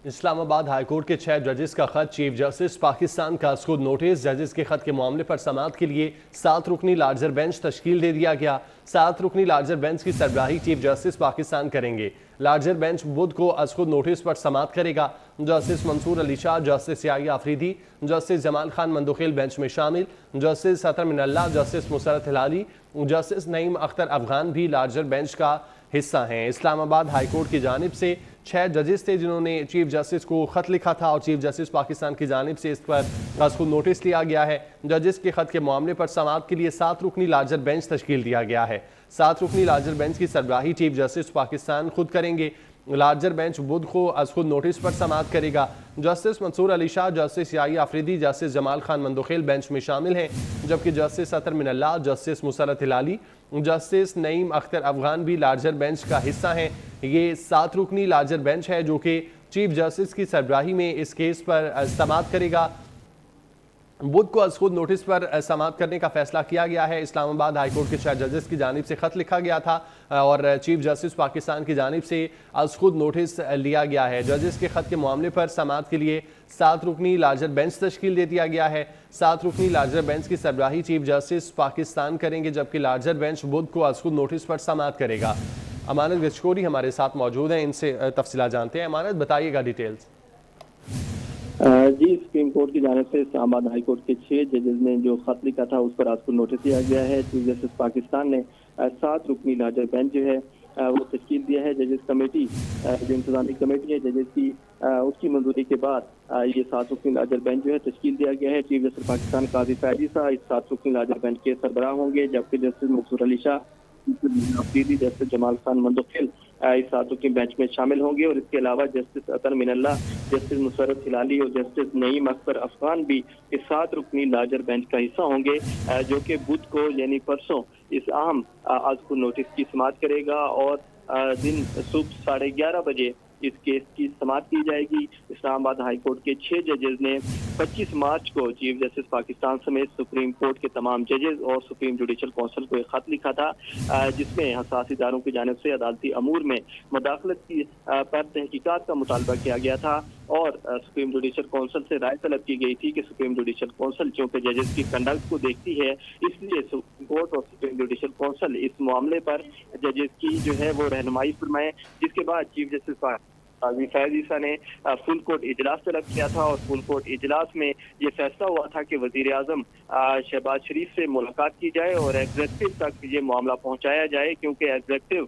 اسلام آباد high court کے 6 ججز کا خط چیف جسٹس پاکستان کا از خود نوٹس۔ ججز کے خط کے معاملے پر سماعت کے لیے 7 رکنی لارجر بینچ تشکیل دے دیا گیا۔ 7 رکنی لارجر بینچ کی سربراہی چیف جسٹس پاکستان کریں گے۔ لارجر بینچ بدھ کو از خود نوٹس پر سماعت کرے گا۔ جسٹس منصور علی شاہ، جسٹس یحییٰ آفریدی، جسٹس جمال خان مندوخیل بینچ میں شامل۔ جسٹس اطہر من اللہ، جسٹس مسرت ہلالی، جسٹس نعیم اختر افغان بھی لارجر بینچ کا حصہ ہیں۔ اسلام آباد ہائی کورٹ کی جانب سے 6 ججز تھے جنہوں نے چیف جسٹس کو خط لکھا تھا اور چیف جسٹس پاکستان کی جانب سے اس پر از خود نوٹس لیا گیا ہے۔ ججز کے خط کے معاملے پر سماعت کے لیے 7 رکنی لارجر بینچ تشکیل دیا گیا ہے۔ 7 رکنی لارجر بینچ کی سربراہی چیف جسٹس پاکستان خود کریں گے۔ لارجر بینچ بدھ کو از خود نوٹس پر سماعت کرے گا۔ جسٹس منصور علی شاہ، جسٹس یحییٰ آفریدی، جسٹس جمال خان مندوخیل بینچ میں شامل ہیں، جبکہ جسٹس اطہر من اللہ، جسٹس مسرت ہلالی، جسٹس نعیم اختر افغان بھی لارجر بینچ کا حصہ ہیں۔ یہ 7 رکنی لارجر بینچ ہے جو کہ چیف جسٹس کی سربراہی میں اس کیس پر سماعت کرے گا۔ بدھ کو از خود نوٹس پر سماعت کرنے کا فیصلہ کیا گیا ہے۔ اسلام آباد ہائی کورٹ کے 6 ججز کی جانب سے خط لکھا گیا تھا اور چیف جسٹس پاکستان کی جانب سے از خود نوٹس لیا گیا ہے۔ ججز کے خط کے معاملے پر سماعت کے لیے 7 رکنی لارجر بینچ تشکیل دے دیا گیا ہے۔ 7 رکنی لارجر بینچ کی سربراہی چیف جسٹس پاکستان کریں گے، جبکہ لارجر بینچ بدھ کو از خود نوٹس پر سماعت کرے گا۔ امانت گچکوری ہمارے ساتھ موجود ہیں، ان سے تفصیلات جانتے ہیں۔ امانت، بتائیے گا ڈیٹیلز۔ جی، سپریم کورٹ کی جانب سے اسلام آباد ہائی کورٹ کے 6 ججز نے جو خط لکھا تھا اس پر آج کو نوٹس دیا گیا ہے۔ چیف جسٹس پاکستان نے 7 رکنی لارجر بینچ جو ہے وہ تشکیل دیا ہے۔ ججز کمیٹی جو انتظامی کمیٹی ہے ججز کی، اس کی منظوری کے بعد یہ 7 رکنی لارجر بینچ جو ہے تشکیل دیا گیا ہے۔ چیف جسٹس پاکستان قاضی فیضی صاحب اس 7 رکنی لارجر بینچ کے سربراہ ہوں گے، جبکہ جسٹس منصور علی شاہ، جسٹس جمال خان مندوخیل اس 7 رکنی بینچ میں شامل ہوں گے، اور اس کے علاوہ جسٹس اطہر من اللہ، جسٹس مسرت ہلالی اور جسٹس نعیم اختر افغان بھی اس 7 رکنی لارجر بینچ کا حصہ ہوں گے، جو کہ بدھ کو یعنی پرسوں اس اہم از خود نوٹس کی سماعت کرے گا اور دن صبح 11:30 بجے اس کیس کی سماعت کی جائے گی۔ اسلام آباد ہائی کورٹ کے 6 ججز نے 25 مارچ کو چیف جسٹس پاکستان سمیت سپریم کورٹ کے تمام ججز اور سپریم جوڈیشل کونسل کو ایک خط لکھا تھا، جس میں حساس اداروں کی جانب سے عدالتی امور میں مداخلت کی پر تحقیقات کا مطالبہ کیا گیا تھا، اور سپریم جوڈیشل کونسل سے رائے طلب کی گئی تھی کہ سپریم جوڈیشل کونسل چونکہ ججز کی کنڈکٹ کو دیکھتی ہے، اس لیے سپریم کورٹ اور سپریم جوڈیشل کونسل اس معاملے پر ججز کی جو ہے وہ رہنمائی فرمائے، جس کے بعد چیف جسٹس قاضی فیضی صاحب نے فل کورٹ اجلاس طلب کیا تھا، اور فل کورٹ اجلاس میں یہ فیصلہ ہوا تھا کہ وزیر اعظم شہباز شریف سے ملاقات کی جائے اور ایگزیکٹو تک یہ معاملہ پہنچایا جائے، کیونکہ ایگزیکٹو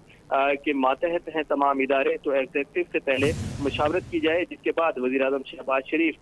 کے ماتحت ہیں تمام ادارے، تو ایگزیکٹو سے پہلے مشاورت کی جائے، جس کے بعد وزیر اعظم شہباز شریف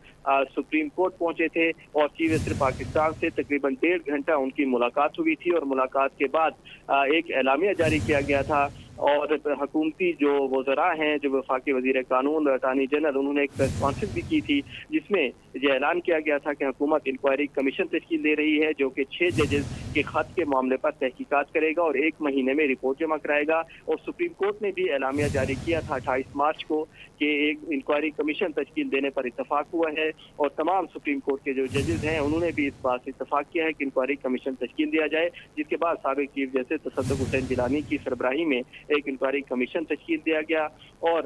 سپریم کورٹ پہنچے تھے اور چیف جسٹس پاکستان سے تقریباً 1.5 گھنٹہ ان کی ملاقات ہوئی تھی، اور ملاقات کے بعد ایک اعلامیہ جاری کیا گیا تھا، اور حکومتی جو وزراء ہیں، جو وفاقی وزیر قانون اور اٹارنی جنرل، انہوں نے ایک پریس کانفرنس بھی کی تھی، جس میں یہ اعلان کیا گیا تھا کہ حکومت انکوائری کمیشن تشکیل دے رہی ہے، جو کہ 6 ججز کے خط کے معاملے پر تحقیقات کرے گا اور 1 مہینے میں رپورٹ جمع کرائے گا، اور سپریم کورٹ نے بھی اعلامیہ جاری کیا تھا 28 مارچ کو کہ ایک انکوائری کمیشن تشکیل دینے پر اتفاق ہوا ہے، اور تمام سپریم کورٹ کے جو ججز ہیں انہوں نے بھی اس بات سے اتفاق کیا ہے کہ انکوائری کمیشن تشکیل دیا جائے، جس کے بعد سابق چیف جسٹس تصدق حسین جیلانی کی سربراہی میں ایک انکوائری کمیشن تشکیل دیا گیا، اور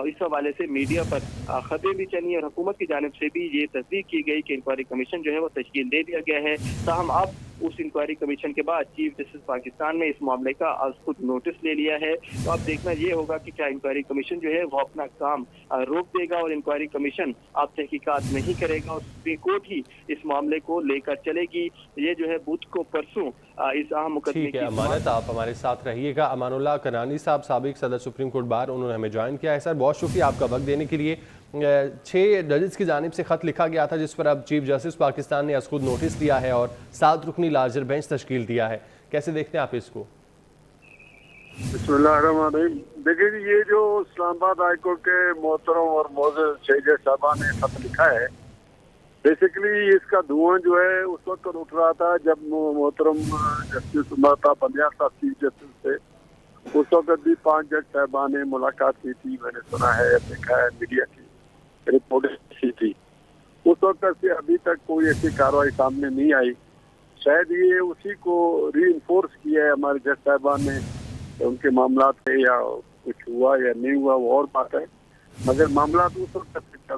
اس حوالے سے میڈیا پر خبریں بھی چلی اور حکومت کی جانب سے بھی یہ تصدیق کی گئی کہ انکوائری کمیشن جو ہے وہ تشکیل دے دیا گیا ہے۔ تاہم اب اس انکوائری کمیشن کے بعد چیف جسٹس پاکستان نے اس معاملے کا از خود نوٹس لے لیا ہے، تو اب دیکھنا یہ ہوگا کہ کیا انکوائری کمیشن جو ہے وہ اپنا کام روک دے گا اور انکوائری کمیشن اب تحقیقات نہیں کرے گا اور سپریم کورٹ ہی اس معاملے کو لے کر چلے گی۔ یہ جو ہے بدھ کو پرسوں اس اہم مقدمے ٹھیک ہے امانت، آپ ہمارے ساتھ رہیے گا۔ امان اللہ کنانی صاحب، سابق صدر سپریم کورٹ بار، انہوں نے ہمیں جوائن کیا ہے۔ سر، بہت شکریہ آپ کا وقت دینے کے لیے۔ 6 ججز کی جانب سے خط لکھا گیا تھا جس پر اب چیف جسٹس پاکستان نے از خود نوٹس دیا ہے اور 7 رکنی لارجر بینچ تشکیل دیا ہے، کیسے دیکھتے ہیں آپ اس کو؟ بسم اللہ الرحمن الرحیم۔ دیکھیں جی، یہ جو اسلام آباد ہائی کورٹ کے محترم اور معزز 6 جج صاحبان نے خط لکھا ہے، بیسیکلی اس کا دھواں جو ہے اس وقت اٹھ رہا تھا جب محترم جسٹس عمر بندیال صاحب چیف جسٹس تھے، اس وقت بھی 5 جج صاحبان نے ملاقات کی تھی، میں نے سنا ہے، دیکھا ہے، میڈیا کی رپورٹ کی تھی۔ اس وقت سے ابھی تک کوئی ایسی کارروائی سامنے نہیں آئی، شاید یہ اسی کو ری انفورس کیا ہے ہمارے جج صاحبان نے، ان کے معاملات ہے یا کچھ ہوا یا نہیں ہوا وہ اور بات ہے، مگر معاملات اس وقت